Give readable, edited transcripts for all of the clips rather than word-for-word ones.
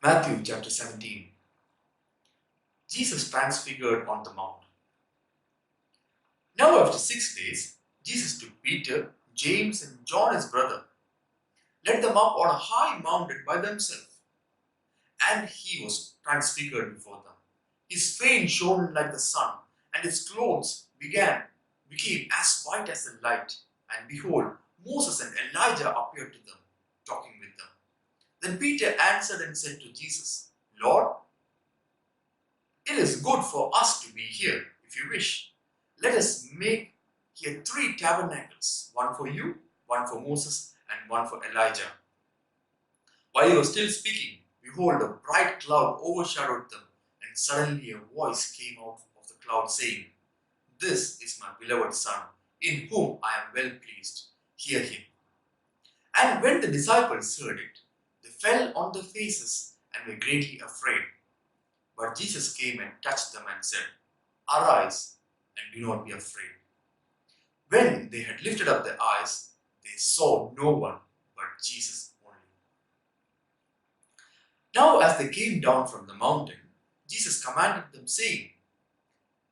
Matthew chapter 17. Jesus transfigured on the mount. Now after 6 days, Jesus took Peter, James and John his brother, led them up on a high mountain by themselves, and he was transfigured before them. His face shone like the sun, and his clothes became as white as the light. And behold, Moses and Elijah appeared to them, talking with them. Then Peter answered and said to Jesus, Lord, it is good for us to be here, if you wish. Let us make here 3 tabernacles, one for you, one for Moses, and one for Elijah. While he was still speaking, behold, a bright cloud overshadowed them, and suddenly a voice came out of the cloud saying, This is my beloved Son, in whom I am well pleased. Hear him. And when the disciples heard it, they fell on their faces and were greatly afraid. But Jesus came and touched them and said, Arise and do not be afraid. When they had lifted up their eyes, they saw no one but Jesus only. Now as they came down from the mountain, Jesus commanded them, saying,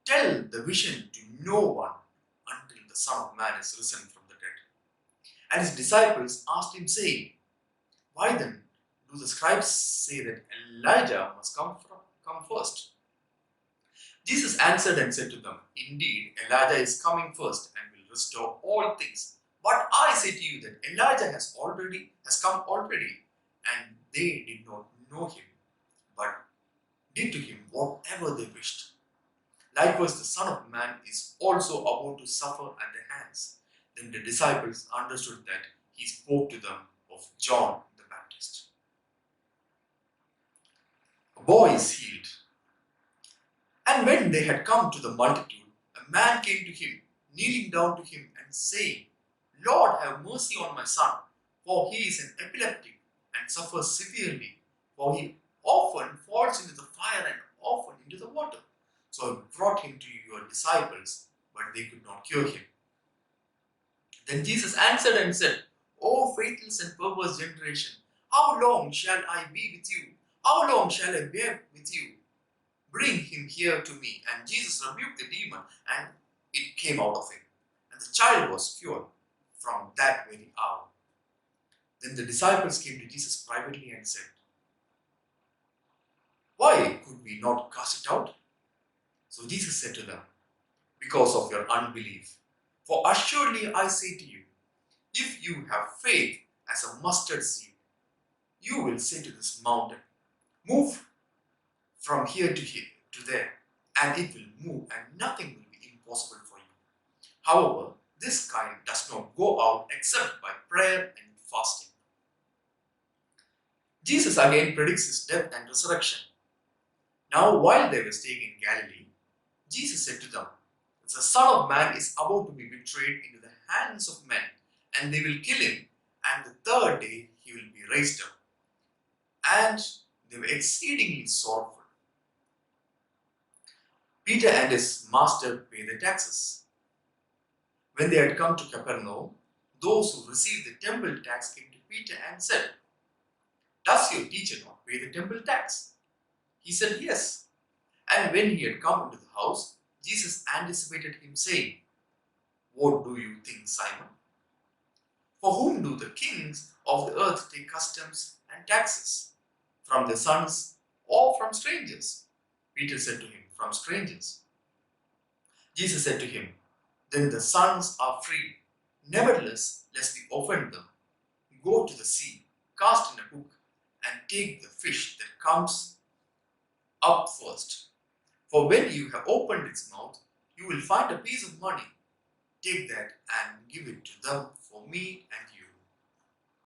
Tell the vision to no one until the Son of Man is risen from the dead. And his disciples asked him, saying, Why then do the scribes say that Elijah must come first? Jesus answered and said to them, Indeed, Elijah is coming first and will restore all things. But I say to you that Elijah has come already, and they did not know him, but did to him whatever they wished. Likewise, the Son of Man is also about to suffer at their hands. Then the disciples understood that he spoke to them of John the Baptist. A boy is healed. And when they had come to the multitude, a man came to him, kneeling down to him and saying, Lord, have mercy on my son, for he is an epileptic and suffers severely, for he often falls into the fire and often into the water. So I brought him to your disciples, but they could not cure him. Then Jesus answered and said, O faithless and perverse generation, how long shall I be with you? How long shall I bear with you? Bring him here to me. And Jesus rebuked the demon, and it came out of him. And the child was cured from that very hour. Then the disciples came to Jesus privately and said, Why could we not cast it out? So Jesus said to them, Because of your unbelief. For assuredly I say to you, if you have faith as a mustard seed, you will say to this mountain, Move from here to there, and it will move, and nothing will be impossible for you. However, this kind does not go out except by prayer and fasting. Jesus again predicts his death and resurrection. Now, while they were staying in Galilee, Jesus said to them, The Son of Man is about to be betrayed into the hands of men, and they will kill him, and the third day he will be raised up. And they were exceedingly sorrowful. Peter and his master paid their taxes. When they had come to Capernaum, those who received the temple tax came to Peter and said, Does your teacher not pay the temple tax? He said, Yes. And when he had come into the house, Jesus anticipated him, saying, What do you think, Simon? For whom do the kings of the earth take customs and taxes? From their sons or from strangers? Peter said to him, From strangers. Jesus said to him, Then the sons are free. Nevertheless, lest we offend them, go to the sea, cast in a hook, and take the fish that comes up first. For when you have opened its mouth, you will find a piece of money. Take that and give it to them for me and you.